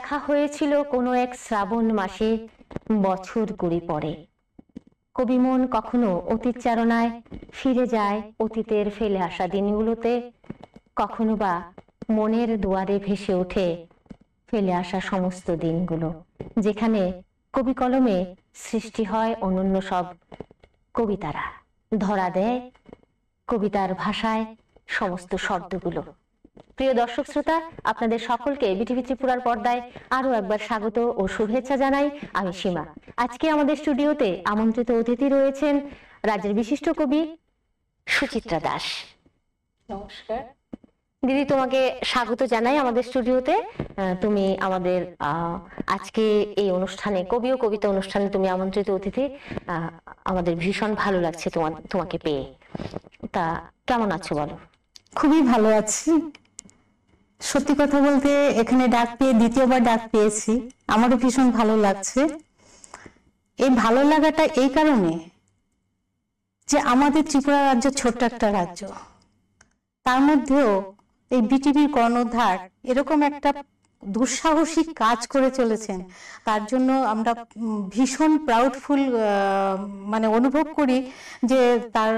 দেখা হয়েছিল কোনো এক শ্রাবণ মাসে বছর 20 পরে। কবি মন কখনো অতীত চারণায় ফিরে যায় অতীতের ফেলে আসা দিনগুলোতে, কখনো বা মনের দুয়ারে ভেসে ওঠে ফেলে আসা সমস্ত দিনগুলো, যেখানে কবি কলমে সৃষ্টি হয় অনন্য সব কবিতারা, ধরা দেয় কবিতার ভাষায় সমস্ত শব্দগুলো। প্রিয় দর্শক শ্রোতা, আপনাদের সকলকে বিটিভি ত্রিপুরার পর্দায় আরো একবার স্বাগত ও শুভেচ্ছা জানাই। আমি সীমা। আজকে আমাদের স্টুডিওতে আমন্ত্রিত অতিথি রয়েছেন রাজ্যের বিশিষ্ট কবি সুচিত্রা দাস। নমস্কার দিদি, তোমাকে স্বাগত জানাই আমাদের স্টুডিওতে। তুমি আমাদের আজকে এই অনুষ্ঠানে, কবি ও কবিতা অনুষ্ঠানে তুমি আমন্ত্রিত অতিথি। আমাদের ভীষণ ভালো লাগছে তোমাকে পেয়ে। তা কেমন আছো বলো? খুবই ভালো আছি। সত্যি কথা বলতে এখানে ডাক পেয়ে দ্বিতীয়বার ডাক পেয়েছি, আমারও ভীষণ ভালো লাগছে। এই ভালো লাগাটা এই কারণে যে আমাদের ত্রিপুরা রাজ্য ছোট্ট একটা রাজ্য, তার মধ্যেও এই বিটিভির কর্ণধার এরকম একটা দুঃসাহসিক কাজ করে চলেছেন, তার জন্য আমরা ভীষণ প্রাউডফুল মানে অনুভব করি যে তার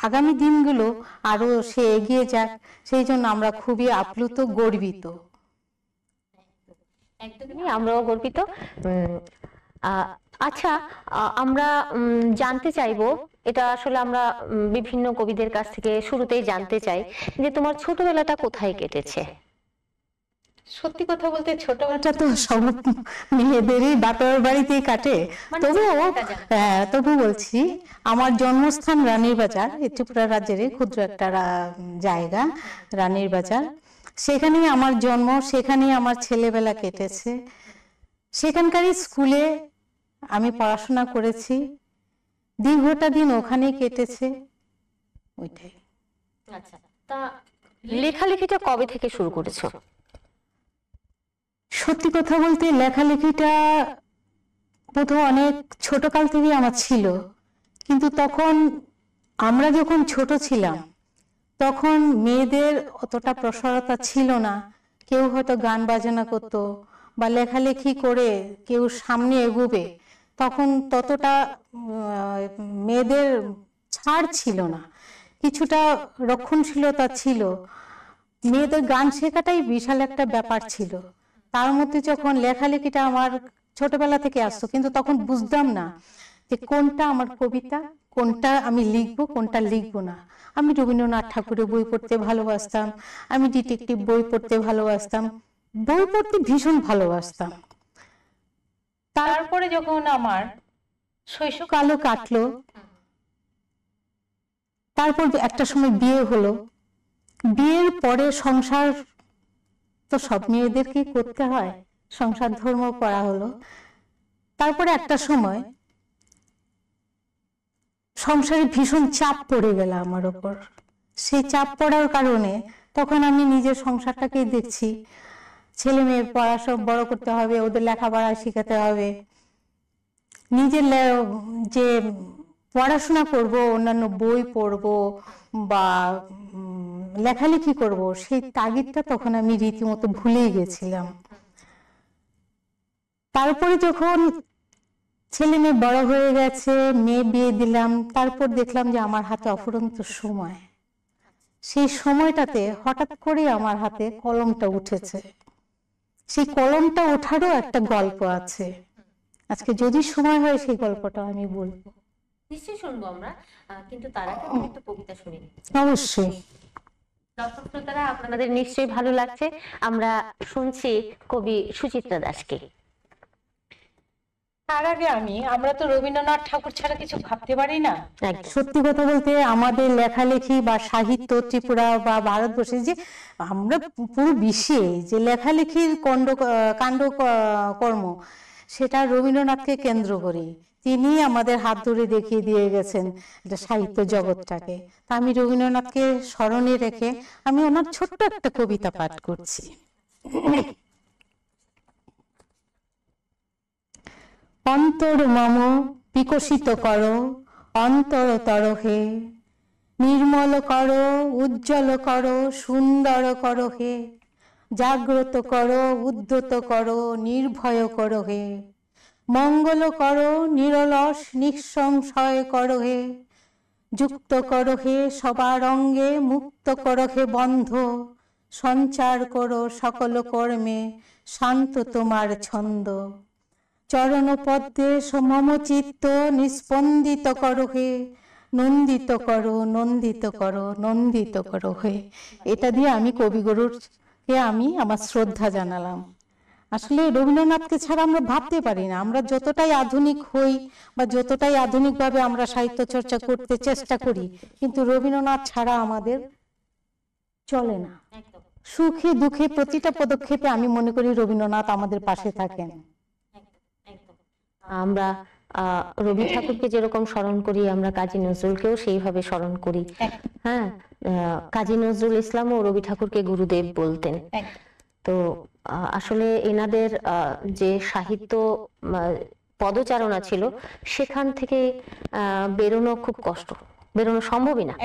আগামী দিনগুলো আরো সে এগিয়ে যাক, সেই জন্য আমরা খুবই আপ্লুত, গর্বিত। একদমই, আমরাও গর্বিত। আচ্ছা, আমরা জানতে চাইবো, এটা আসলে আমরা বিভিন্ন কবিদের কাছ থেকে শুরুতেই জানতে চাই যে তোমার ছোটবেলাটা কোথায় কেটেছে। সত্যি কথা বলতে ছোটবেলাটা তো সব মেয়েদেরই বাপের বাড়িতেই কাটে, তবু বলছি আমার জন্মস্থান রানীর বাজার, ত্রিপুরা রাজ্যের ক্ষুদ্র একটা জায়গা রানীর বাজার। সেখানেই আমার জন্ম, সেখানেই আমার ছেলেবেলা কেটেছে। সেখানকারই স্কুলে আমি পড়াশোনা করেছি, দীর্ঘটা দিন ওখানেই কেটেছে। ওইটাই। আচ্ছা, তা লেখালেখিটা কবে থেকে শুরু করেছো? সত্যি কথা বলতে লেখালেখিটা বোধহয় অনেক ছোটকাল থেকেই আমার ছিল, কিন্তু তখন আমরা যখন ছোট ছিলাম তখন মেয়েদের অতটা প্রসারতা ছিল না। কেউ হয়তো গান বাজনা করতো বা লেখালেখি করে কেউ সামনে এগোবে, তখন ততটা মেয়েদের ছাড় ছিল না, কিছুটা রক্ষণশীলতা ছিল। মেয়েদের গান শেখাটাই বিশাল একটা ব্যাপার ছিল। তার মধ্যে যখন লেখালেখিটা আমার ছোটবেলা থেকে আসতো, কিন্তু তখন বুঝতাম না যে কোনটা আমার কবিতা, কোনটা আমি লিখবো, কোনটা লিখবো না। আমি রবীন্দ্রনাথ ঠাকুরের বই পড়তে ভালোবাসতাম, আমি ডিটেকটিভ বই পড়তে ভালোবাসতাম, বই পড়তে ভীষণ ভালোবাসতাম। তারপরে যখন আমার শৈশবকালও কাটলো, তারপর একটা সময় বিয়ে হলো। বিয়ের পরে সংসার তো সব মেয়েদেরকে করতে হয়, সংসার ধর্ম করা হলো। তারপরে একটা সময় সংসারে ভীষণ চাপ পড়ে গেল আমার ওপর। সেই চাপ পড়ার কারণে তখন আমি নিজের সংসারটাকেই দেখছি, ছেলে মেয়ের পড়াশোনা বড় করতে হবে, ওদের লেখাপড়া শিখাতে হবে, নিজের যে পড়াশোনা করব, অন্যান্য বই পড়ব বা লেখালেখি করব, সেই তাগিদটা তখন আমি রীতিমতো ভুলেই গেছিলাম। তারপরে যখন ছেলে মেয়ে বড় হয়ে গেছে, মেয়ে বিয়ে দিলাম, তারপর দেখলাম যে আমার হাতে অফুরন্ত সময়। সেই সময়টাতে হঠাৎ করে আমার হাতে কলমটা উঠেছে। সেই কলমটা ওঠারও একটা গল্প আছে, আজকে যদি সময় হয় সেই গল্পটা আমি বলবো। নিশ্চয়ই শুনবো আমরা, কিন্তু তার আগে একটা কবিতা শুনি। অবশ্যই। দর্শক শ্রোতারা, আপনাদের নিশ্চয়ই ভালো লাগছে। আমরা শুনছি কবি সুচিত্রা দাসকে। তার আগে আমরা তো রবীন্দ্রনাথ ঠাকুর ছাড়া কিছু ভাবতে পারি না। সত্যি কথা বলতে আমাদের লেখালেখি বা সাহিত্য ত্রিপুরা বা ভারতবর্ষে, যে আমরা পুরো বিশ্বে যে লেখালেখির কাণ্ড কর্ম, সেটা রবীন্দ্রনাথকে কেন্দ্র করে। তিনি আমাদের হাত ধরে দেখিয়ে দিয়ে গেছেন এটা সাহিত্য জগৎটাকে। তা আমি রবীন্দ্রনাথকে স্মরণে রেখে আমি ওনার ছোট্ট একটা কবিতা পাঠ করছি। অন্তর মম বিকশিত করো, অন্তরতর হে, নির্মল করো, উজ্জ্বল করো, সুন্দর করো হে, জাগ্রত করো, উদ্যত করো, নির্ভয় করো হে। মঙ্গল করো, নিরলস নিঃসংশয় করো হে। যুক্ত করো হে সবার অঙ্গে, মুক্ত করো হে বন্ধ। সঞ্চার করো সকল কর্মে, শান্ত তোমার ছন্দ। চরণ পদ্মে মম চিত্ত, নিস্পন্দিত করো হে। নন্দিত করো, নন্দিত করো, নন্দিত করো হে। এটা দিয়ে আমি কবিগুরুকে আমি আমার শ্রদ্ধা জানালাম। আসলে রবীন্দ্রনাথকে ছাড়া আমরা ভাবতে পারি না। আমরা যতটাই আধুনিক হই বা যতটাই আধুনিকভাবে আমরা সাহিত্য চর্চা করতে চেষ্টা করি, কিন্তু রবীন্দ্রনাথ ছাড়া আমাদের চলে না। সুখে দুঃখে প্রতিটা পদক্ষেপে আমি মনে করি রবীন্দ্রনাথ আমাদের পাশে থাকেন। আমরা রবি ঠাকুরকে যেরকম স্মরণ করি, আমরা কাজী নজরুলকেও সেইভাবে স্মরণ করি। হ্যাঁ, কাজী নজরুল ইসলাম ও রবি ঠাকুরকে গুরুদেব বলতেন। তো আসলে এনাদের যে সাহিত্য পদচারণা ছিল, সেখান থেকে বেরোনো খুব কষ্ট, বেরোনো সম্ভবই না।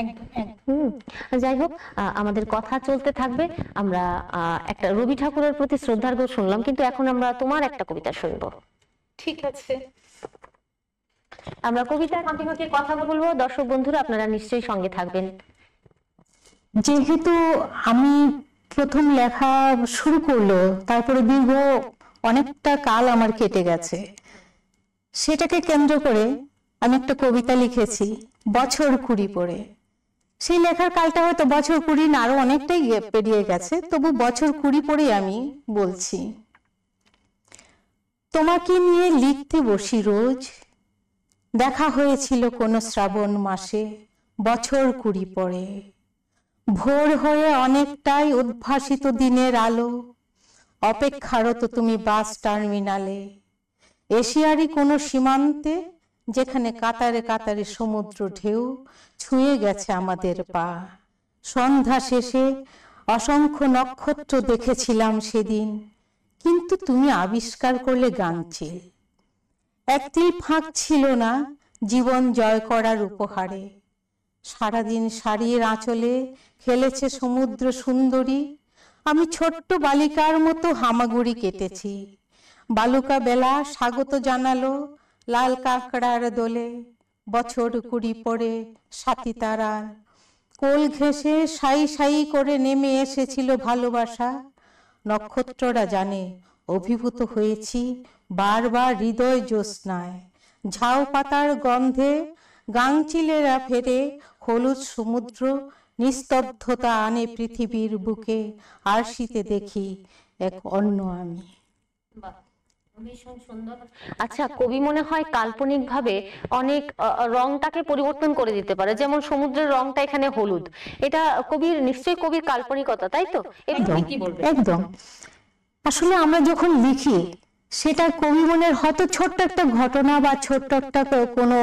যাই হোক, আমাদের কথা চলতে থাকবে। আমরা একটা রবি ঠাকুরের প্রতি শ্রদ্ধার্ঘ্য শুনলাম, কিন্তু এখন আমরা তোমার একটা কবিতা শুনবো। ঠিক আছে, আমরা কবিতার ফাঁকে ফাঁকে কথা বলবো। দর্শক বন্ধুরা, আপনারা নিশ্চয়ই সঙ্গে থাকবেন। যেহেতু আমি প্রথম লেখা শুরু করলো, তারপরে দীর্ঘ অনেকটা কাল আমার কেটে গেছে, সেটাকে কেন্দ্র করে আমি একটা কবিতা লিখেছি, বছর কুড়ি পরে। সেই লেখার কালটা হয়তো বছর কুড়ি না, আরো অনেকটাই পেরিয়ে গেছে, তবু বছর কুড়ি পরে আমি বলছি। তোমাকে নিয়ে লিখতে বসি রোজ, দেখা হয়েছিল কোন শ্রাবণ মাসে, বছর কুড়ি পরে। ভোর হয়ে অনেকটাই উদ্ভাসিত দিনের আলো, অপেক্ষারত তুমি বাস টার্মিনালে। এশিয়ারই কোনো সীমান্তে, যেখানে কাতারে কাতারে সমুদ্র ঢেউ ছুঁয়ে গেছে আমাদের পা। সন্ধ্যা শেষে অসংখ্য নক্ষত্র দেখেছিলাম সেদিন, কিন্তু তুমি আবিষ্কার করলে গাঙচিল। একটিল ফাঁক ছিল না জীবন জয় করার উপহারে। সারাদিন শাড়ির আঁচলে খেলেছে সমুদ্র সুন্দরী, আমি ছোট্ট বালিকার মতো হামাগুড়ি কেটেছি। বালুকা বেলা স্বাগত জানালো লাল কাঁকড়ার দোলে, বছর কুড়ি পরে সাথী তারা কোল ঘেঁষে সাই সাই করে নেমে এসেছিল ভালোবাসা। নক্ষত্ররা জানে অভিভূত হয়েছি বারবার হৃদয় জ্যোৎস্নায়। ঝাউ পাতার গন্ধে গাংচিলেরা ফেরে, হলুদ সমুদ্র নিস্তব্ধতা আনে পৃথিবীর বুকে। আর শীতে দেখি এক অন্য আমি। ভীষণ সুন্দর। আচ্ছা, কবি মনে হয় কাল্পনিক ভাবে অনেক রংটাকে পরিবর্তন করে দিতে পারে। যেমন সমুদ্রের রংটা এখানে হলুদ, এটা কবির নিশ্চয়ই কবির কাল্পনিকতা, তাই তো? কি বলবেন? একদম। আসলে আমরা যখন লিখি, সেটা কবি মনের হয়তো ছোট্ট একটা ঘটনা বা ছোট্ট একটা কোনো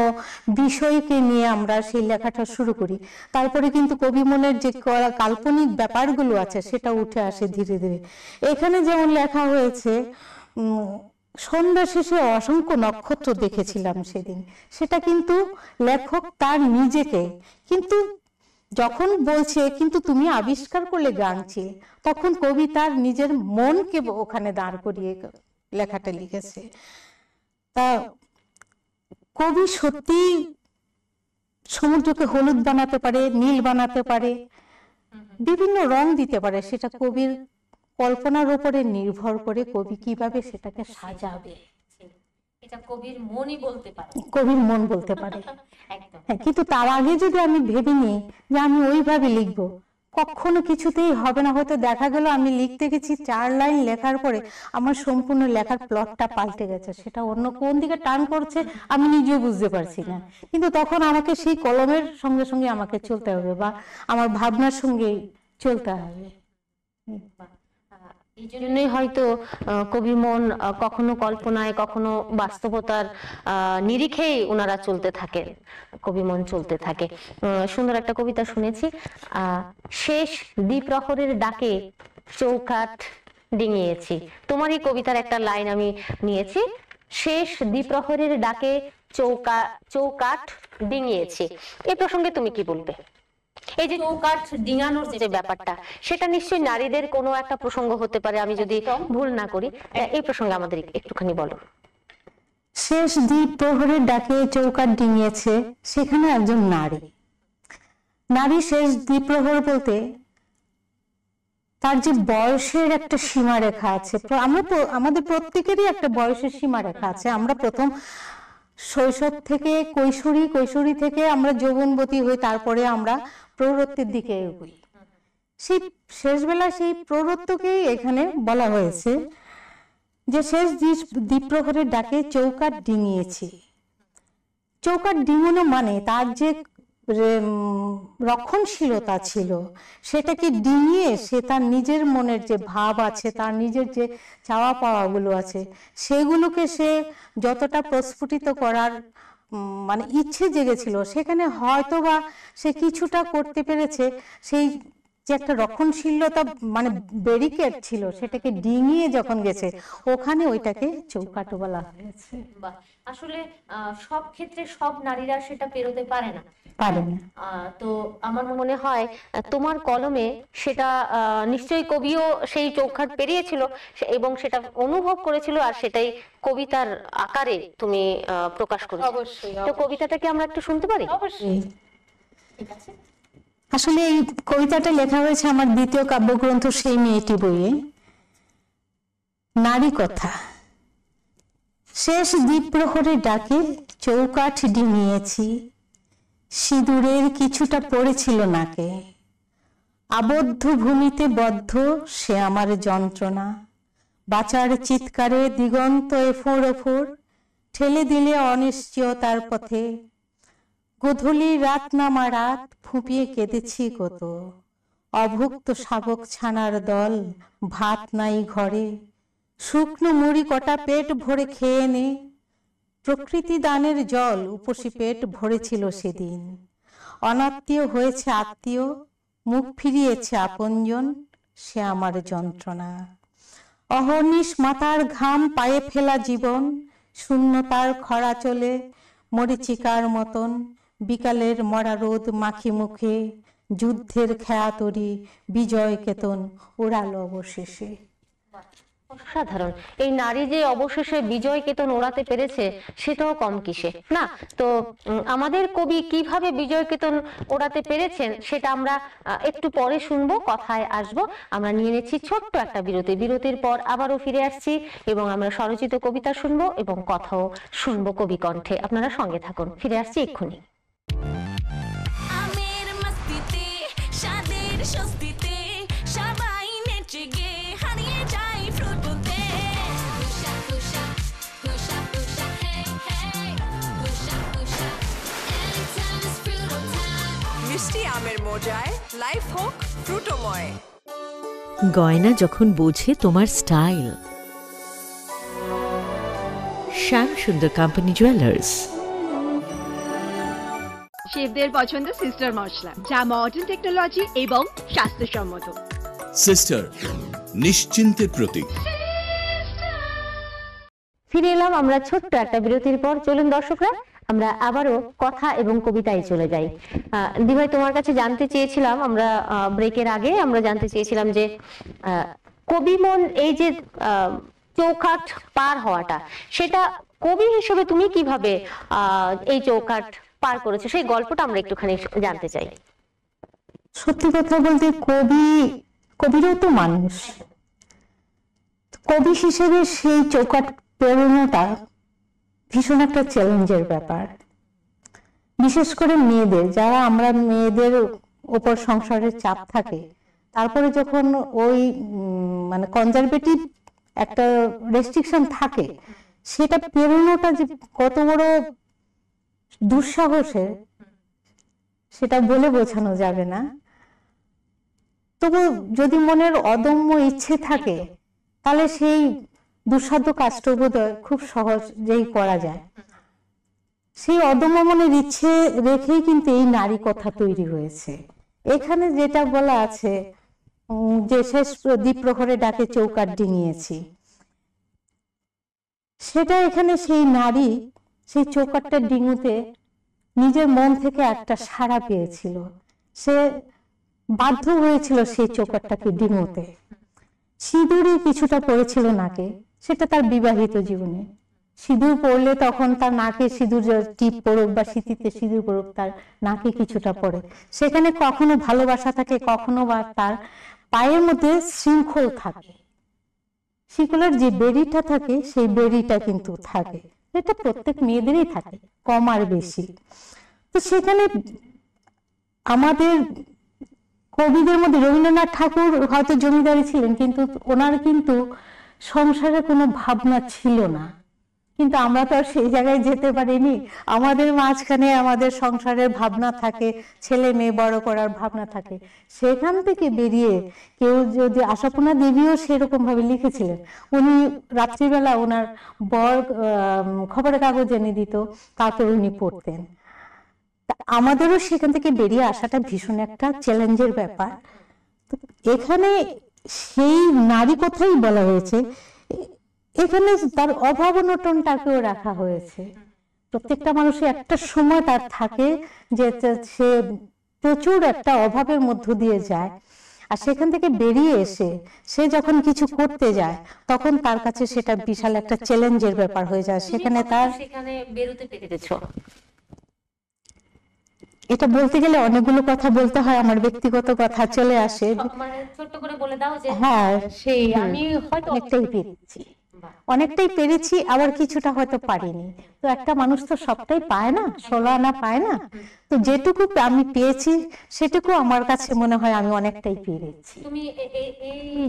বিষয়কে নিয়ে আমরা সেই লেখাটা শুরু করি, তারপরে কিন্তু কবি মনের যে কাল্পনিক ব্যাপারগুলো আছে সেটা উঠে আসে ধীরে ধীরে। এখানে যেমন লেখা হয়েছে, সন্ধ্যা শেষে অসংখ্য নক্ষত্র দেখেছিলাম সেদিন, সেটা কিন্তু লেখক তার নিজেকে, কিন্তু যখন বলছে কিন্তু তুমি আবিষ্কার করলে গাঙচিল, তখন কবি তার নিজের মনকে ওখানে দাঁড় করিয়ে লেখাটা লিখেছে। তা কবি সত্যি সমুদ্রকে হলুদ বানাতে পারে, নীল বানাতে পারে, বিভিন্ন রং দিতে পারে। সেটা কবির কল্পনার উপরে নির্ভর করে কবি কিভাবে সেটাকে সাজাবে, এটা কবির মনই বলতে পারে, কবির মন বলতে পারে। হ্যাঁ, কিন্তু তার আগে যদি আমি ভেবে নিই যে আমি ওইভাবে লিখবো, কখনো কিছুতেই হবে না। হয়তো দেখা গেল আমি লিখতে গেছি 4 লাইন, লেখার পরে আমার সম্পূর্ণ লেখার প্লটটা পাল্টে গেছে, সেটা অন্য কোন দিকে টার্ন করছে আমি নিজেও বুঝতে পারছি না। কিন্তু তখন আমাকে সেই কলমের সঙ্গে সঙ্গে আমাকে চলতে হবে, বা আমার ভাবনার সঙ্গেই চলতে হবে। এই জন্যই হয়তো কবি মন কখনো কল্পনায়, কখনো বাস্তবতার নিরিখেই ওনারা চলতে থাকেন, কবি মন চলতে থাকে। সুন্দর একটা কবিতা শুনেছি, শেষ দ্বিপ্রহরের ডাকে চৌকাঠ ডিঙিয়েছি। তোমার এই কবিতার একটা লাইন আমি নিয়েছি, শেষ দ্বিপ্রহরের ডাকে চৌকাঠ ডিঙিয়েছি। এই প্রসঙ্গে তুমি কি বলবে? এই যে চৌকাঠ ডিঙানোর যে ব্যাপারটা, সেটা নিশ্চয়ই নারীদের কোনো একটা প্রসঙ্গ হতে পারে, আমি যদি ভুল না করি। এই প্রসঙ্গে আমাদের একটুখানি বলো। শেষ দ্বীপ প্রহরের ডাকে চৌকাঠ ডিঙিয়েছে, সেখানে একজন নারী শেষ দ্বীপ প্রহর বলতে তার যে বয়সের একটা সীমারেখা আছে, আমরা তো আমাদের প্রত্যেকেরই একটা বয়সের সীমারেখা আছে। আমরা প্রথম শৈশব থেকে কৈশোরী থেকে আমরা যৌবনবতী হই, তারপরে আমরা প্রৌঢ়ত্বের দিকে এগোই। সেই শেষ বেলা সেই প্রৌঢ়ত্বকেই এখানে বলা হয়েছে যে শেষ দ্বীপ প্রহরের ডাকে চৌকাঠ ডিঙিয়েছি। চৌকাঠ ডিঙানো মানে তার যে রক্ষণশীলতা ছিল, সেটাকে ডিঙিয়ে সে তার নিজের মনের যে ভাব আছে, তার নিজের যে চাওয়া পাওয়া গুলো আছে, সেগুলোকে সে যতটা প্রস্ফুটিত করার মানে ইচ্ছে জেগেছিল, সেখানে হয়তোবা সে কিছুটা করতে পেরেছে। সেই যে একটা রক্ষণশীলতা মানে ব্যারিকেড ছিল, সেটাকে ডিঙিয়ে যখন গেছে, ওখানে ওইটাকে চৌকাঠ বলা হয়েছে। আসলে সব ক্ষেত্রে সব নারীরা সেটা পেরোতে পারে না। তো আমার মনে হয় তোমার কলমে সেটা নিশ্চয়ই কবিও সেই চৌকাঠ পেরিয়েছিল এবং সেটা অনুভব করেছিল, আর সেটাই কবিতার আকারে তুমি প্রকাশ করেছো। অবশ্যই। তো কবিতাটাকে আমরা একটু শুনতে পারি? অবশ্যই। ঠিক আছে। আসলে এই কবিতাটা লেখা হয়েছে আমার দ্বিতীয় কাব্যগ্রন্থ সেই মেয়েটি বইয়ে। নারী কথা। শেষ দ্বীপ প্রহরের ডাকে চৌকাঠ ডিঙিয়েছি, সিঁদুরের কিছুটা পড়েছিল নাকে, আবদ্ধ ভূমিতে বদ্ধ সে আমার যন্ত্রণা, বাঁচার চিৎকারে দিগন্ত এফোর ওফোর, ঠেলে দিলে অনিশ্চয়তার পথে, গোধূলি রাত নামা রাত ফুঁপিয়ে কেঁদেছি কত, অভুক্ত শাবক ছানার দল ভাত নাই ঘরে, শুকনো মুড়ি কটা পেট ভরে খেয়ে নে, প্রকৃতি দানের জল উপসী পেট ভরেছিল সেদিন, অনাত্মীয় হয়েছে আত্মীয়, মুখ ফিরিয়েছে আপনজন, সে আমার যন্ত্রণা, অহর্নিশ মাতার ঘাম পায়ে ফেলা জীবন, শূন্যতার খরা চলে মরিচিকার মতন, বিকালের মরা রোদ মাখি মুখে, যুদ্ধের খেয়াতরি বিজয় কেতন ওড়ালো অবশেষে। অসাধারণ। এই নারী যে অবশেষে বিজয় কেতন ওড়াতে পেরেছে, সেটাও কম কিসে না। তো আমাদের কবি কিভাবে বিজয় কেতন ওড়াতে পেরেছেন সেটা আমরা একটু পরে শুনবো, কথায় আসবো। আমরা নিয়ে নিচ্ছি ছোট্ট একটা বিরতির পর আবারও ফিরে আসছি এবং আমরা স্বরচিত কবিতা শুনবো এবং কথাও শুনবো কবি কণ্ঠে। আপনারা সঙ্গে থাকুন, ফিরে আসছি এক্ষুনি। মিষ্টি আমের মজায় লাইফ হোক ফ্রুটোময়। গয়না যখন বোঝে তোমার স্টাইল, শ্যাম সুন্দর কোম্পানি জুয়েলার্স। শেফদের পছন্দ সিস্টার মশলা, যা মডার্ন টেকনোলজি এবং স্বাস্থ্যসম্মত। সিস্টার, নিশ্চিন্তের প্রতীক। ফিরে এলাম আমরা ছোট্ট একটা বিরতির পর। চলুন দর্শকরা, আমরা আবারও কথা এবং কবিতায় চলে যাই। দিভাই, তোমার কাছে জানতে চেয়েছিলাম, আমরা ব্রেকের আগে আমরা জানতে চেয়েছিলাম যে কবি মন এই যে চৌকাঠ পার হওয়াটা, সেটা কবি হিসেবে তুমি কিভাবে এই চৌকাঠ পার করেছো, সেই গল্পটা আমরা একটুখানি জানতে চাই। সত্যি কথা বলতে কবিরও তো মানুষ, কবি হিসেবে সেই চৌকাঠ পেরোনোটা ভীষণ একটা চ্যালেঞ্জের ব্যাপার। বিশেষ করে মেয়েদের, যারা আমরা মেয়েদের ওপর সংসারের চাপ থাকে, তারপরে যখন ওই মানে কনজারভেটিভ একটা রেস্ট্রিকশন থাকে, সেটা পেরোনোটা যে কত বড় দুঃসাহসের, সেটা বলে বোঝানো যাবে না। তবু যদি মনের অদম্য ইচ্ছে থাকে, তাহলে সেই দুঃসাধ্য কাজটা বোধহয় খুব সহজেই করা যায়। সেই অদম্য মনের ইচ্ছে রেখেই কিন্তু এই নারী কথা তৈরি হয়েছে। এখানে যেটা বলা আছে যে শেষ দ্বীপ প্রহরে ডাকে চৌকাঠ ডিঙিয়েছি, সেটা এখানে সেই নারী সেই চৌকাঠটা ডিঙুতে নিজের মন থেকে একটা সাড়া পেয়েছিল। সে বাধ্য হয়েছিল সেই চৌকাটটাকে ডিঙোতে। সিঁদুরে কিছুটা পড়েছিল নাকে, সেটা তার বিবাহিত জীবনে। সিঁদুর পড়লে তখন তার নাকে সিঁদুর টিপ পড়ুক বা সিঁথিতে সিঁদুর পড়ুক, তার নাকে কিছুটা পড়ে। সেখানে কখনো ভালোবাসা থাকে, কখনো বা তার পায়ের মধ্যে শৃঙ্খল থাকে, শিকলের যে বেড়িটা থাকে সেই বেড়িটা কিন্তু থাকে। এটা প্রত্যেক মেয়েদেরই থাকে, কম আর বেশি। তো সেখানে আমাদের কবিদের মধ্যে রবীন্দ্রনাথ ঠাকুর হয়তো জমিদারি ছিলেন, কিন্তু ওনার কিন্তু সংসারে কোনো ভাবনা ছিল না। কিন্তু আমরা তো আর সেই জায়গায় যেতে পারিনি। আমাদের মাঝখানে আমাদের সংসারের ভাবনা থাকে, ছেলে মেয়ে বড় করার ভাবনা থাকে। সেখান থেকে বেরিয়ে কেউ যদি, আশাপূর্ণা দেবীও সেরকম ভাবে লিখেছিলেন, উনি রাত্রিবেলা ওনার বর খবরের কাগজ এনে দিত, তারপর উনি পড়তেন। আমাদেরও সেখান থেকে বেরিয়ে আসাটা ভীষণ একটা চ্যালেঞ্জের ব্যাপার। এখানে সেই নারী কথাই বলা হয়েছে, এখানে তার অভাব অনটনটাকেও রাখা হয়েছে। প্রত্যেকটা মানুষের একটা সময় তার থাকে যে সে প্রচুর একটা অভাবের মধ্য দিয়ে যায়, আর সেখান থেকে বেরিয়ে এসে সে যখন কিছু করতে যায় তখন তার কাছে সেটা বিশাল একটা চ্যালেঞ্জের ব্যাপার হয়ে যায়। সেখানে বেরোতে পেরেছো? এটা বলতে গেলে অনেকগুলো কথা বলতে হয়, আমার ব্যক্তিগত কথা চলে আসে। মানে ছোট্ট করে বলে দাও যে হ্যাঁ, সেই আমি হয়তো অনেকটাই পেরেছি, আবার কিছুটা হয়তো পারিনি। তো একটা মানুষ তো সবটাই পায় না, 16 আনা পায় না। তো যেটুকু আমি পেয়েছি সেটুকু আমার কাছে মনে হয় আমি অনেকটাই পেরেছি। তুমি এই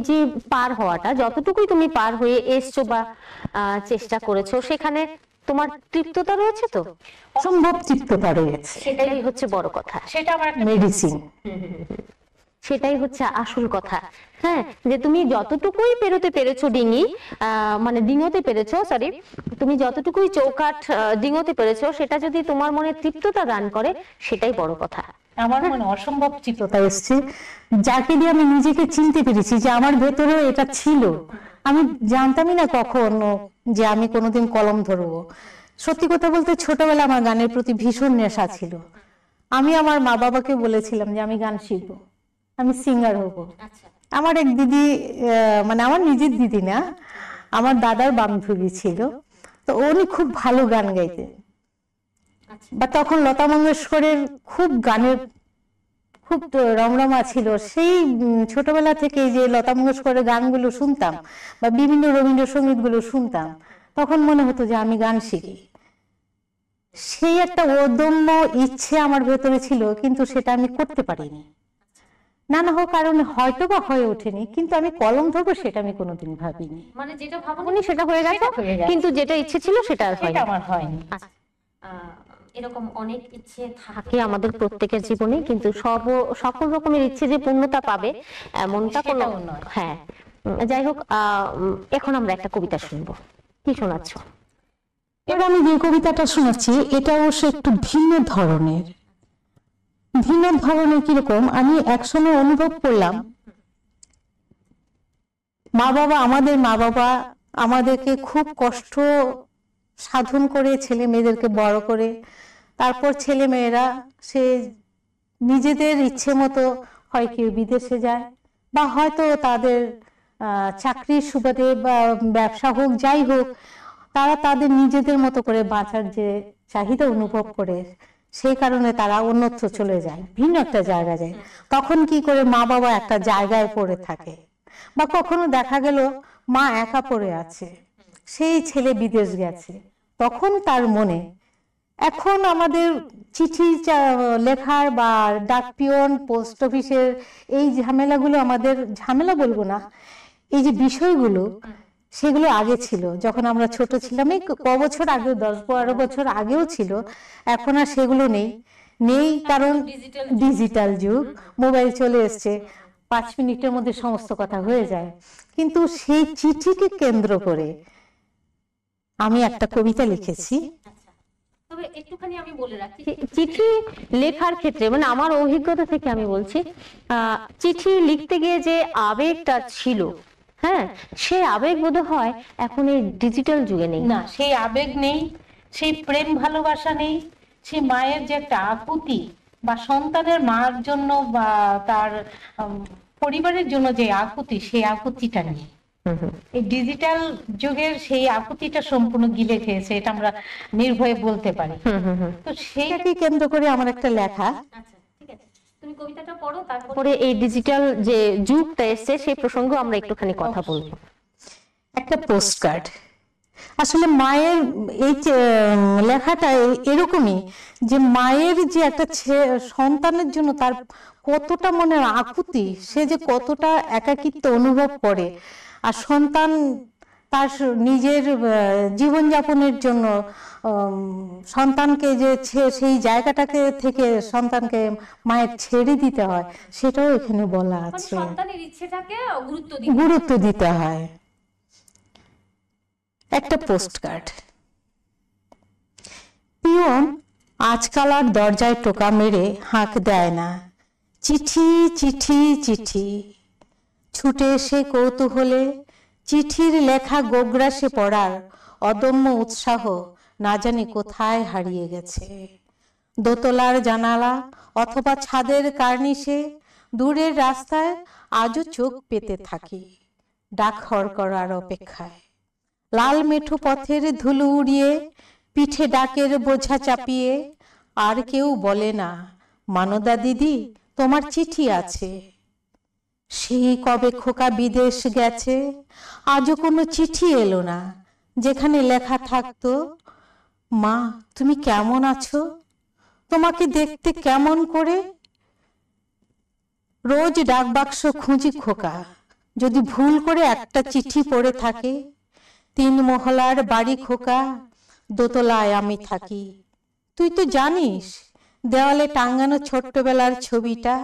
যে পার হওয়াটা, যতটুকুই তুমি পার হয়ে এসছো বা চেষ্টা করেছো, সেখানে তোমার তৃপ্ততা রয়েছে তো? অসম্ভব তৃপ্ততা রয়েছে, সেটাই হচ্ছে বড় কথা, সেটা আমার মেডিসিন, সেটাই হচ্ছে আসল কথা। হ্যাঁ, যে তুমি যতটুকুই পেরোতে পেরেছো মানে ডিঙোতে পেরেছো, সরি, তুমি যতটুকুই চৌকাঠ ডিঙোতে পেরেছো, সেটা যদি তোমার মনে তৃপ্ততা দান করে, সেটাই বড় কথা। আমার মনে অসম্ভব তৃপ্ততা এসছে, যাকে দিয়ে আমি নিজেকে চিনতে পেরেছি যে আমার ভেতরেও এটা ছিল। আমি জানতামই না কখনো যে আমি কোনোদিন কলম ধরবো। সত্যি কথা বলতে ছোটবেলা আমার গানের প্রতি ভীষণ নেশা ছিল। আমি আমার মা বাবাকে বলেছিলাম যে আমি গান শিখবো, আমি সিঙ্গার হব। আমার এক দিদি, মানে আমার নিজের দিদি না, আমার দাদার বান্ধবী ছিল, তো উনি খুব ভালো গান গাইতেন। বা তখন লতা মঙ্গেশকরের খুব গানের খুব রমরমা ছিল। সেই ছোটবেলা থেকে যে লতা মঙ্গেশকরের গানগুলো শুনতাম বা বিভিন্ন রবীন্দ্রসঙ্গীত গুলো শুনতাম, তখন মনে হতো যে আমি গান শিখি। সেই একটা অদম্য ইচ্ছে আমার ভেতরে ছিল, কিন্তু সেটা আমি করতে পারিনি, নানা হোক কারণে হয়তো বা হয়ে ওঠেনি। কিন্তু আমি কলম ধরবো সেটা আমি কোনোদিন ভাবিনি। মানে যেটা ভাবনি সেটা হয়ে গেছে, কিন্তু যেটা ইচ্ছে ছিল সেটা আমার হয়নি। এরকম অনেক ইচ্ছে থাকে আমাদের প্রত্যেকের জীবনে, কিন্তু সকল রকমের ইচ্ছে যে পূর্ণতা পাবে এমনটা কোনো নয়। হ্যাঁ, যাই হোক, এখন আমরা একটা কবিতা শুনবো। কি শোনাচ্ছ? এবার আমি যে কবিতাটা শোনাচ্ছি এটা অবশ্য একটু ভিন্ন ধরনের। কিরকম, আমি একসময় অনুভব করলাম, আমাদের মা বাবা আমাদেরকে খুব কষ্ট সাধন করে ছেলে মেয়েদেরকে বড় করে, তারপর ছেলে মেয়েরা সে নিজেদের ইচ্ছে মতো হয় কেউ বিদেশে যায়, বা হয়তো তাদের চাকরির সুবাদে বা ব্যবসা হোক, যাই হোক, তারা তাদের নিজেদের মতো করে বাঁচার যে চাহিদা অনুভব করে, সেই কারণে তারা অন্যত্র চলে যায়, ভিন্ন একটা জায়গায় যায়। তখন কি করে মা বাবা একটা জায়গায় পড়ে থাকে, বা কখনো দেখা গেল মা একা পড়ে আছে, সেই ছেলে বিদেশ গেছে, তখন তার মনে, এখন আমাদের চিঠি লেখার বা ডাক পিয়ন, পোস্ট অফিসের এই ঝামেলাগুলো, আমাদের ঝামেলা বলবো না, এই যে বিষয়গুলো, সেগুলো আগে ছিল যখন আমরা ছোট ছিলাম। এই ক বছর আগে, 10-12 বছর আগেও ছিল, এখন আর সেগুলো নেই। কারণ ডিজিটাল যুগ, মোবাইল চলে এসছে, 5 মিনিটের মধ্যে সমস্ত কথা হয়ে যায়। কিন্তু সেই চিঠিকে কেন্দ্র করে আমি একটা কবিতা লিখেছি। তবে একটুখানি আমি বলে রাখি, চিঠি লেখার ক্ষেত্রে, মানে আমার অভিজ্ঞতা থেকে আমি বলছি, চিঠি লিখতে গিয়ে যে আবেগটা ছিল, হ্যাঁ, সেই আবেগ বোধ হয় এখন এই ডিজিটাল যুগে নেই। না, সেই আবেগ নেই, সেই প্রেম ভালোবাসা নেই, সেই মায়ের যে একটা আকুতি বা সন্তানের মার জন্য বা তার পরিবারের জন্য যে আকুতি, সেই আকুতিটা নিয়ে এই ডিজিটাল যুগের সেই আকুতিটা সম্পূর্ণ গিলে খেয়েছে, এটা আমরা নির্ভয়ে বলতে পারি। তো সেইটাকে কেন্দ্র করে আমার একটা লেখা। তুমি কবিতাটা পড়ো, তারপরে এই ডিজিটাল যে যুগটা এসেছে সেই প্রসঙ্গে আমরা একটুখানি কথা বলবো। একটা পোস্টকার্ড। আসলে মায়ের এই লেখাটা এরকমই, যে মায়ের যে একটা সন্তানের জন্য তার কতটা মনের আকুতি, সে যে কতটা একাকিত্ব অনুভব করে, আর সন্তান তার নিজের জীবনযাপনের জন্য সন্তানকে যে সেই জায়গাটাকে থেকে সন্তানকে মায়ের ছেড়ে দিতে হয়, সেটাও এখানে বলা আছে। সন্তানের ইচ্ছেটাকে গুরুত্ব দিতে হয়। একটা পোস্টকার্ড। পিয়ন আজকাল আর দরজায় টোকা মেরে হাঁক দেয় না, চিঠি চিঠি চিঠি। ছুটে এসে কৌতূহলে চিঠির লেখা গোগ্রাসে পড়ার অদম্য উৎসাহ না জানি কোথায় হারিয়ে গেছে। দোতলার জানালা অথবা ছাদের কার্নিশে দূরের রাস্তায় আজও চোখ পেতে থাকি ডাক হড়কড়ার অপেক্ষায়। লাল মেঠো পথের ধুলো উড়িয়ে পিঠে ডাকের বোঝা চাপিয়ে আর কেউ বলে না, মানদা দিদি তোমার চিঠি আছে। সেই কবে খোকা বিদেশ গেছে, আজও কোনো চিঠি এলো না যেখানে লেখা থাকতো, মা তুমি কেমন আছো, তোমাকে দেখতে কেমন করে। রোজ ডাকবাক্স খুঁজি খোকা, যদি ভুল করে একটা চিঠি পড়ে থাকে। 3 মহলার বাড়ি খোকা, দোতলায় আমি থাকি। তুই তো জানিস দেওয়ালে টাঙ্গানো ছোট্টবেলার ছবিটা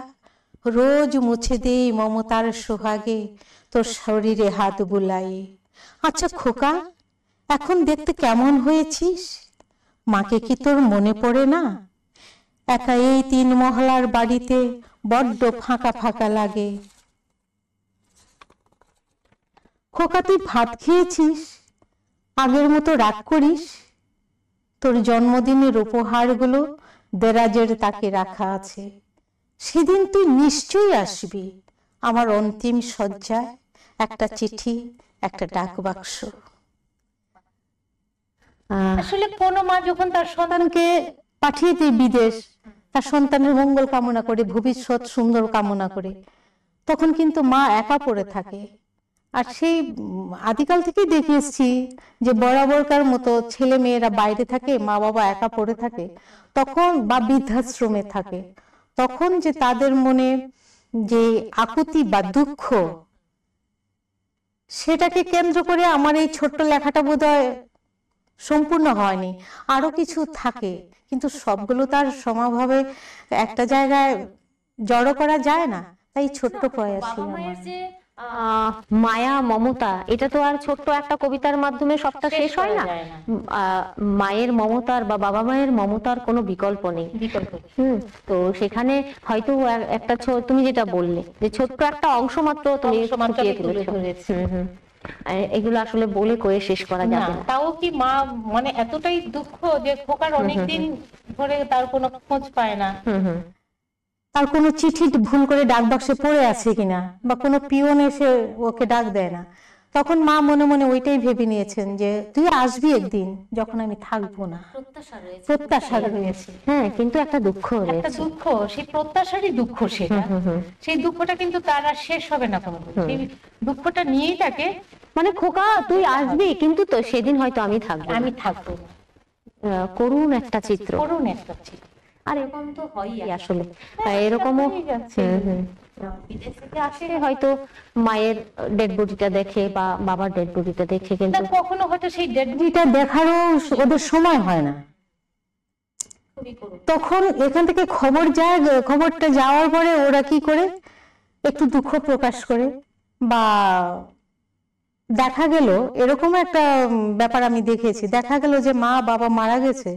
রোজ মুছে দেই মমতার সোহাগে তোর শরীরে হাত বুলাই। আচ্ছা খোকা, এখন দেখতে কেমন হয়েছিস, মাকে কি তোর মনে পড়ে না? একা এই 3 মহলার বাড়িতে বড্ড ফাঁকা ফাঁকা লাগে। খোকা তুই ভাত খেয়েছিস, আগের মতো রাগ করিস? তোর জন্মদিনের উপহারগুলো দেরাজের তাকে রাখা আছে, সেদিন তুই নিশ্চয়ই আসবি আমার অন্তিম শয্যায়। একটা চিঠি, একটা ডাক বাক্স। আসলে কোন মা যখন তার সন্তানকে পাঠিয়ে দেয় বিদেশ, তার সন্তানের মঙ্গল কামনা করে, ভবিষ্যৎ সুন্দর কামনা করে, তখন কিন্তু মা একা পড়ে থাকে। আর সেই আদিকাল থেকেই দেখে এসেছি যে বরাবরকার মতো ছেলে মেয়েরা বাইরে থাকে, মা বাবা একা পড়ে থাকে তখন, বা বৃদ্ধাশ্রমে থাকে তখন, যে তাদের মনে যে আকুতি বা দুঃখ, সেটাকে কেন্দ্র করে আমার এই ছোট্ট লেখাটা বোধহয় সম্পূর্ণ হয়নি। আরো কিছু থাকে, কিন্তু সবগুলো তার সমাভাবে একটা জায়গায় জড়ো করা যায় না, তাই ছোট্ট প্রয়াসই আমার। মায়া মমতা, এটা তো আর ছোট্ট একটা কবিতার মাধ্যমে সবটা শেষ হয় না। মায়ের মমতার বা বাবা মায়ের মমতার কোনো বিকল্প নেই। তো সেখানে হয়তো একটা তুমি যেটা বললে যে ছোট্ট একটা অংশ মাত্র তুমি তুলে ধরেছো। এগুলো আসলে বলে কয়ে শেষ করা যাবে না। তাও কি মা মানে এতটাই দুঃখ যে খোকার অনেকদিন ধরে তার কোনো খোঁজ পায় না, তার কোনো চিঠি ভুল করে ডাক বাক্সে পড়ে আছে কিনা, বা কোনো পিয়ন এসে ওকে ডাক দেয় না। তখন মা মনে মনে ওইটাই ভেবে নিয়েছেন যে তুই আসবি একদিন যখন আমি থাকবো না। প্রত্যাশা রয়েছে, হ্যাঁ, কিন্তু একটা দুঃখ রয়েছে, একটা দুঃখ, সেই প্রত্যাশারই দুঃখ সেটা। সেই দুঃখটা কিন্তু তার আর শেষ হবে না কোনোদিন, সেই দুঃখটা নিয়েই তাকে, মানে খোকা তুই আসবি কিন্তু তো সেদিন হয়তো আমি থাকবো না। করুণ একটা চিত্র, করুণ একটা চিত্র। আর এরকম তো হয়ই আসলে, এরকমও বিদেশ থেকে আসে হয়তো মায়ের ডেড বডিটা দেখে বা বাবার ডেড বডিটা দেখে, কিন্তু কখনো হয়তো সেই ডেড বডিটা দেখারও ওদের সময় হয় না। তখন এখান থেকে খবর যায়, খবরটা যাওয়ার পরে ওরা কি করে একটু দুঃখ প্রকাশ করে, বা দেখা গেল এরকম একটা ব্যাপার আমি দেখেছি, দেখা গেল যে মা বাবা মারা গেছে,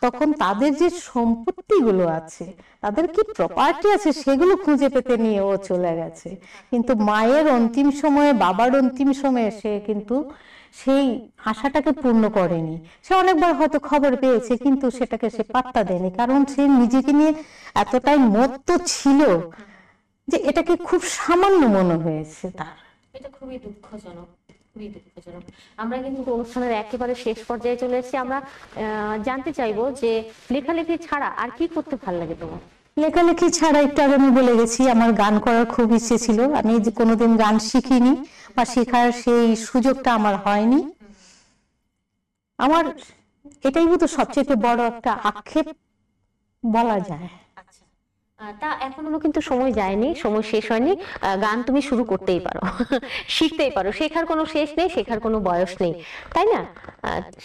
তখন তাদের যে সম্পত্তিগুলো আছে, তাদের কি প্রপার্টি আছে, সেগুলো খুঁজে পেতে নিয়ে ও চলে গেছে। কিন্তু মায়ের অন্তিম সময়ে, বাবার অন্তিম সময়ে সে কিন্তু সেই আশাটাকে পূর্ণ করেনি। সে অনেকবার হয়তো খবর পেয়েছে, কিন্তু সেটাকে সে পাত্তা দেয়নি, কারণ সে নিজেকে নিয়ে এতটাই মত্ত ছিল যে এটাকে খুব সামান্য মনে হয়েছে তার। এটা খুবই দুঃখজনক, খুবই দুঃখজনক। আমরা কিন্তু অনুষ্ঠানের একেবারে শেষ পর্যায়ে চলে এসেছি। আমরা জানতে চাইবো যে লেখালেখি ছাড়া আর কি করতে ভালো লাগে তোমার? লেখালেখি ছাড়া একটু আগে আমি বলে গেছি, আমার গান করার খুব ইচ্ছে ছিল। আমি যে কোনোদিন গান শিখিনি বা শেখার সেই সুযোগটা আমার হয়নি। আমার এটাই হতো সবচেয়ে বড় একটা আক্ষেপ বলা যায়। আচ্ছা, তা এখনো কিন্তু সময় যায়নি, সময় শেষ হয়নি। গান তুমি শুরু করতেই পারো, শিখতেই পারো, শেখার কোনো শেষ নেই, শেখার কোনো বয়স নেই, তাই না?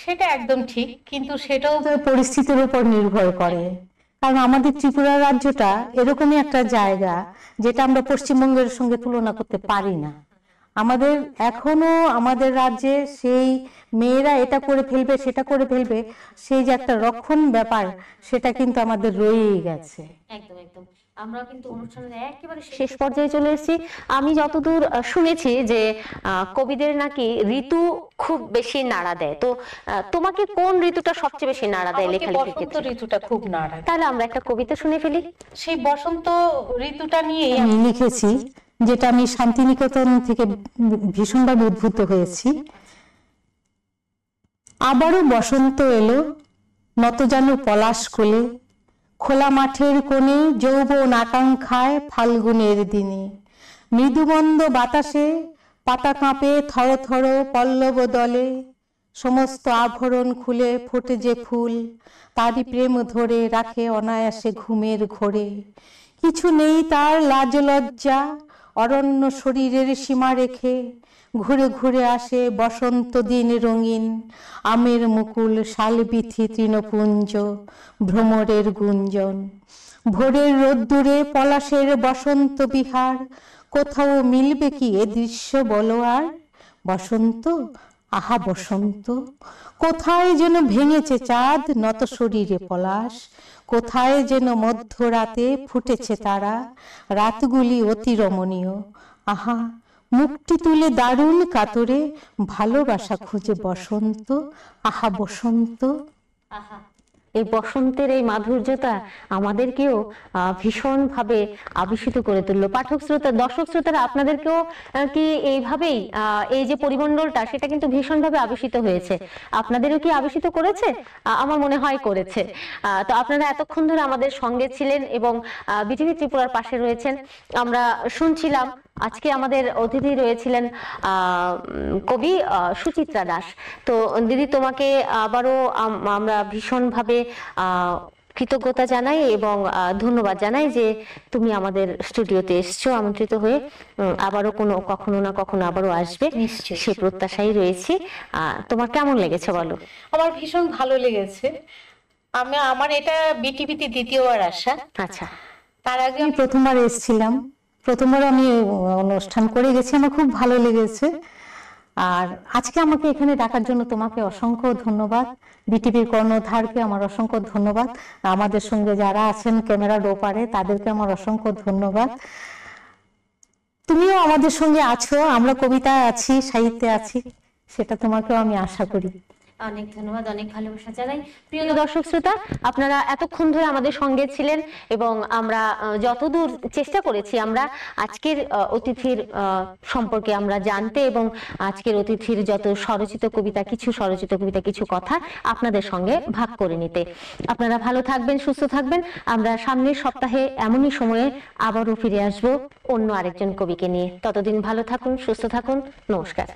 সেটা একদম ঠিক, কিন্তু সেটাও তো পরিস্থিতির উপর নির্ভর করে। কারণ আমাদের ত্রিপুরা রাজ্যটা এরকমই একটা জায়গা যেটা আমরা পশ্চিমবঙ্গের সঙ্গে তুলনা করতে পারি না। আমাদের এখনো আমাদের রাজ্যে সেই মেয়েরা এটা করে ফেলবে সেটা করে ফেলবে, সেই যে একটা রক্ষণ ব্যাপার, সেটা কিন্তু আমাদের রয়েই গেছে। একদম একদম। আমরা কিন্তু অনুষ্ঠানের একেবারে শেষ পর্যায়ে চলে এসেছি। আমি যতদূর শুনেছি যে কবিদের নাকি ঋতু খুব বেশি নাড়া দেয়, তো তোমাকে কোন ঋতুটা সবচেয়ে বেশি নাড়া দেয় লেখালেখির বসন্ত ক্ষেত্রে? ঋতুটা খুব নাড়া। তাহলে আমরা একটা কবিতা শুনে ফেলি। সেই বসন্ত ঋতুটা নিয়ে আমি লিখেছি, যেটা আমি শান্তিনিকেতন থেকে ভীষণভাবে উদ্বুদ্ধ হয়েছি। আবারও বসন্ত এলো, নত যেন পলাশ কোলে, খোলা মাঠের কোণে যৌবন আকাঙ্ক্ষায় ফাল্গুনের দিনে। মৃদুমন্দ বাতাসে পাতা কাঁপে থর থর পল্লব দলে, সমস্ত আভরণ খুলে ফোটে যে ফুল, তারই প্রেম ধরে রাখে অনায়াসে ঘুমের ঘোরে। কিছু নেই তার লাজ লজ্জা, অরণ্য শরীরের সীমা রেখে ঘুরে ঘুরে আসে বসন্ত দিন রঙিন। আমের মুকুল শালবিথি তৃণপুঞ্জ ভ্রমরের গুঞ্জন। ভোরের রোদ্দুরে পলাশের বসন্ত বিহার, কোথাও মিলবে কি এ দৃশ্য বলো আর? বসন্ত, আহা বসন্ত, কোথায় যেন ভেঙেছে চাঁদ নত শরীরে পলাশ, কোথায় যেন মধ্যরাতে ফুটেছে তারা, রাতগুলি অতি রমণীয়। আহা মুখটি তুলে দারুণ কাতরে ভালোবাসা খুঁজে বসন্ত, আহা বসন্ত। আহা, এই বসন্তের এই মাধুর্যতা আমাদেরকেও ভীষণ ভাবে আবিষ্কৃত করে তুললো। পাঠক শ্রোতা, দর্শক শ্রোতারা, আপনাদেরকেও কি এইভাবেই এই যে পরিমণ্ডলটা, সেটা কিন্তু ভীষণ ভাবে আবিষ্কৃত হয়েছে? আপনাদেরও কি আবিষ্কৃত করেছে? আমার মনে হয় করেছে। তো আপনারা এতক্ষণ ধরে আমাদের সঙ্গে ছিলেন এবং বিটিভি ত্রিপুরার পাশে রয়েছেন। আমরা শুনছিলাম আজকে আমাদের অতিথি রয়েছিলেন কবি সুচিত্রা দাস। তো দিদি, তোমাকে আবারও আমরা ভীষণভাবে কৃতজ্ঞতা জানাই এবং ধন্যবাদ জানাই যে তুমি আমাদের স্টুডিওতে এসছো আমন্ত্রিত হয়ে। আবারও কখনো না কখনো আবারও আসবে, সে প্রত্যাশাই রয়েছে। তোমার কেমন লেগেছে বলো? আমার ভীষণ ভালো লেগেছে। আমার এটা বিটিভিতে দ্বিতীয়বার আসা। আচ্ছা, তার আগে আমি প্রথমবার এসেছিলাম, প্রথমবার আমি অনুষ্ঠান করে গেছি, আমার খুব ভালো লেগেছে। আর আজকে আমাকে এখানে ডাকার জন্য তোমাকে অসংখ্য ধন্যবাদ। বিটিভির কর্ণধারকে আমার অসংখ্য ধন্যবাদ। আমাদের সঙ্গে যারা আছেন ক্যামেরার ওপারে, তাদেরকে আমার অসংখ্য ধন্যবাদ। তুমিও আমাদের সঙ্গে আছো, আমরা কবিতায় আছি, সাহিত্যে আছি, সেটা তোমাকেও আমি আশা করি। অনেক ধন্যবাদ, অনেক ভালোবাসা জানাই। প্রিয় দর্শক শ্রোতা, আপনারা এতক্ষণ ধরে আমাদের সঙ্গে ছিলেন এবং আমরা যতদূর চেষ্টা করেছি আমরা আজকের অতিথির সম্পর্কে আমরা জানতে এবং আজকের অতিথির যত স্বরচিত কবিতা, কিছু কথা আপনাদের সঙ্গে ভাগ করে নিতে। আপনারা ভালো থাকবেন, সুস্থ থাকবেন। আমরা সামনের সপ্তাহে এমনই সময়ে আবারও ফিরে আসবো অন্য আরেকজন কবিকে নিয়ে। ততদিন ভালো থাকুন, সুস্থ থাকুন। নমস্কার।